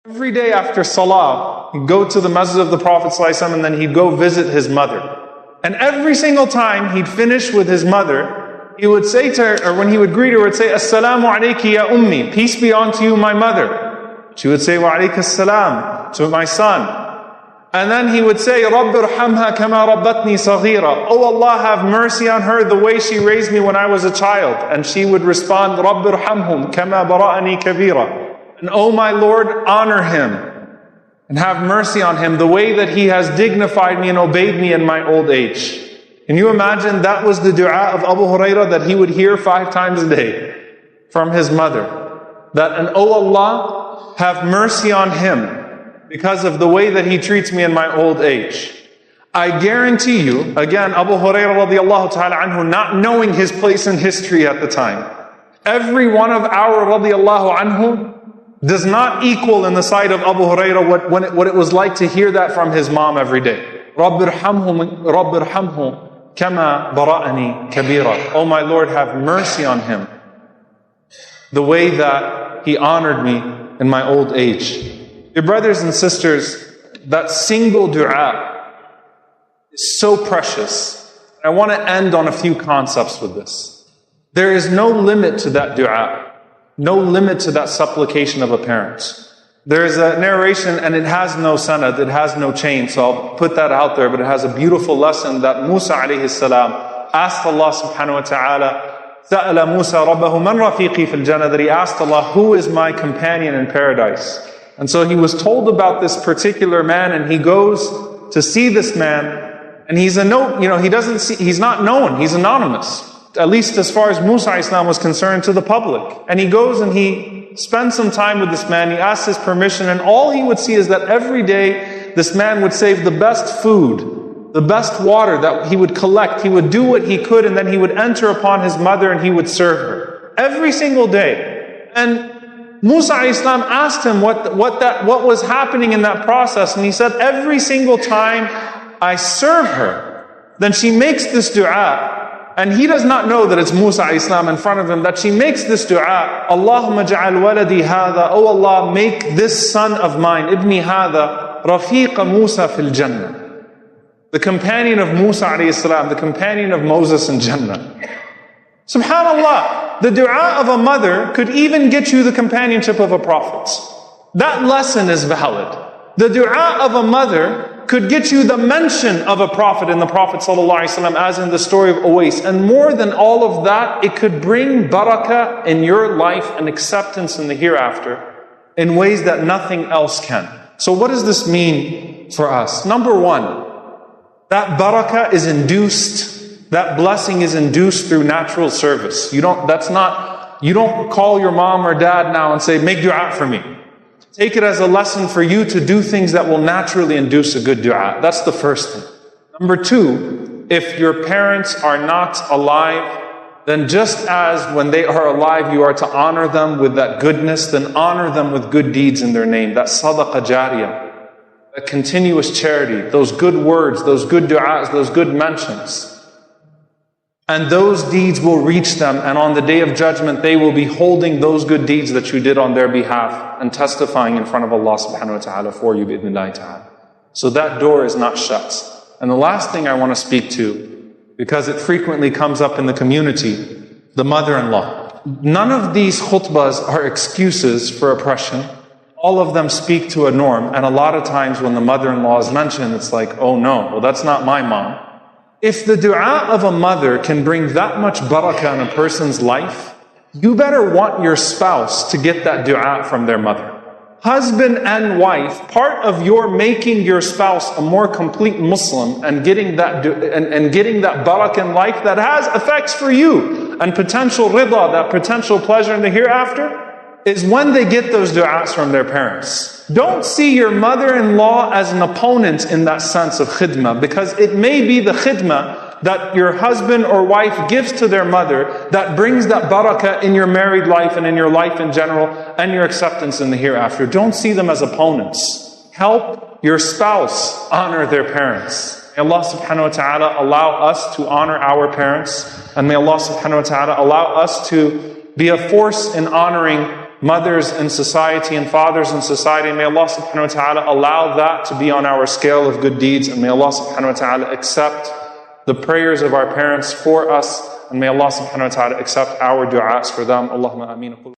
Every day after Salah, he'd go to the Masjid of the Prophet ﷺ and then he'd go visit his mother. And every single time he'd finish with his mother, he would say to her, or when he would greet her, he would say, Assalamu alayki ya ummi, peace be unto you, my mother. She would say, Wa alayka assalam, to my son. And then he would say, Rabbi irhamha kama rabbatni saghira. Oh Allah, have mercy on her the way she raised me when I was a child. And she would respond, Rabbi irhamhum kama bara'ani kabira. And oh my Lord, honor him and have mercy on him the way that he has dignified me and obeyed me in my old age. Can you imagine that was the dua of Abu Hurairah that he would hear 5 times a day from his mother? That, and oh Allah, have mercy on him because of the way that he treats me in my old age. I guarantee you, again, Abu Hurairah radiallahu ta'ala anhu, not knowing his place in history at the time, every one of our radiallahu anhu does not equal in the sight of Abu Hurairah what it was like to hear that from his mom every day. Rabbi irhamhu kama bara'ani kabira. Oh my Lord, have mercy on him the way that he honored me in my old age. Dear brothers and sisters, that single dua is so precious. I want to end on a few concepts with this. There is no limit to that dua. No limit to that supplication of a parent. There is a narration and it has no sanad, it has no chain, so I'll put that out there, but it has a beautiful lesson that Musa alayhi salam asked Allah subhanahu wa ta'ala, Sa'ala Musa rabbahu man rafiqi fil jannah, that he asked Allah, who is my companion in paradise? And so he was told about this particular man, and he goes to see this man, and he's not known, he's anonymous. At least as far as Musa Islam was concerned, to the public. And he goes and he spends some time with this man, he asks his permission, and all he would see is that every day this man would save the best food, the best water that he would collect. He would do what he could, and then he would enter upon his mother and he would serve her. Every single day. And Musa Islam asked him what was happening in that process, and he said, every single time I serve her, then she makes this dua. And he does not know that it's Musa Islam in front of him, that she makes this dua, Allahumma ja'al waladi hadha, oh Allah, make this son of mine, ibni hadha, rafiqa Musa fil Jannah. The companion of Musa alayhi salam, the companion of Moses in Jannah. SubhanAllah, the dua of a mother could even get you the companionship of a prophet. That lesson is valid. The dua of a mother could get you the mention of a prophet in the Prophet ﷺ, as in the story of Uwais. And more than all of that, it could bring barakah in your life and acceptance in the hereafter in ways that nothing else can. So what does this mean for us? Number one, that barakah is induced, that blessing is induced through natural service. You don't call your mom or dad now and say, make dua for me. Take it as a lesson for you to do things that will naturally induce a good dua. That's the first thing. Number two, if your parents are not alive, then just as when they are alive you are to honor them with that goodness, then honor them with good deeds in their name. That sadaqah jariyah, that continuous charity, those good words, those good du'as, those good mentions. And those deeds will reach them, and on the day of judgment they will be holding those good deeds that you did on their behalf and testifying in front of Allah subhanahu wa ta'ala for you bi'idhnillahi ta'ala. So that door is not shut. And the last thing I want to speak to, because it frequently comes up in the community, the mother-in-law. None of these khutbahs are excuses for oppression. All of them speak to a norm, and a lot of times when the mother-in-law is mentioned, it's like, oh no, well that's not my mom. If the dua of a mother can bring that much barakah in a person's life, you better want your spouse to get that dua from their mother. Husband and wife, part of your making your spouse a more complete Muslim and getting that barakah in life that has effects for you and potential rida, that potential pleasure in the hereafter, is when they get those du'as from their parents. Don't see your mother-in-law as an opponent in that sense of khidmah, because it may be the khidmah that your husband or wife gives to their mother that brings that barakah in your married life and in your life in general and your acceptance in the hereafter. Don't see them as opponents. Help your spouse honor their parents. May Allah subhanahu wa ta'ala allow us to honor our parents, and may Allah subhanahu wa ta'ala allow us to be a force in honoring mothers in society and fathers in society. May Allah subhanahu wa ta'ala allow that to be on our scale of good deeds. And may Allah subhanahu wa ta'ala accept the prayers of our parents for us. And may Allah subhanahu wa ta'ala accept our du'as for them. Allahumma ameen.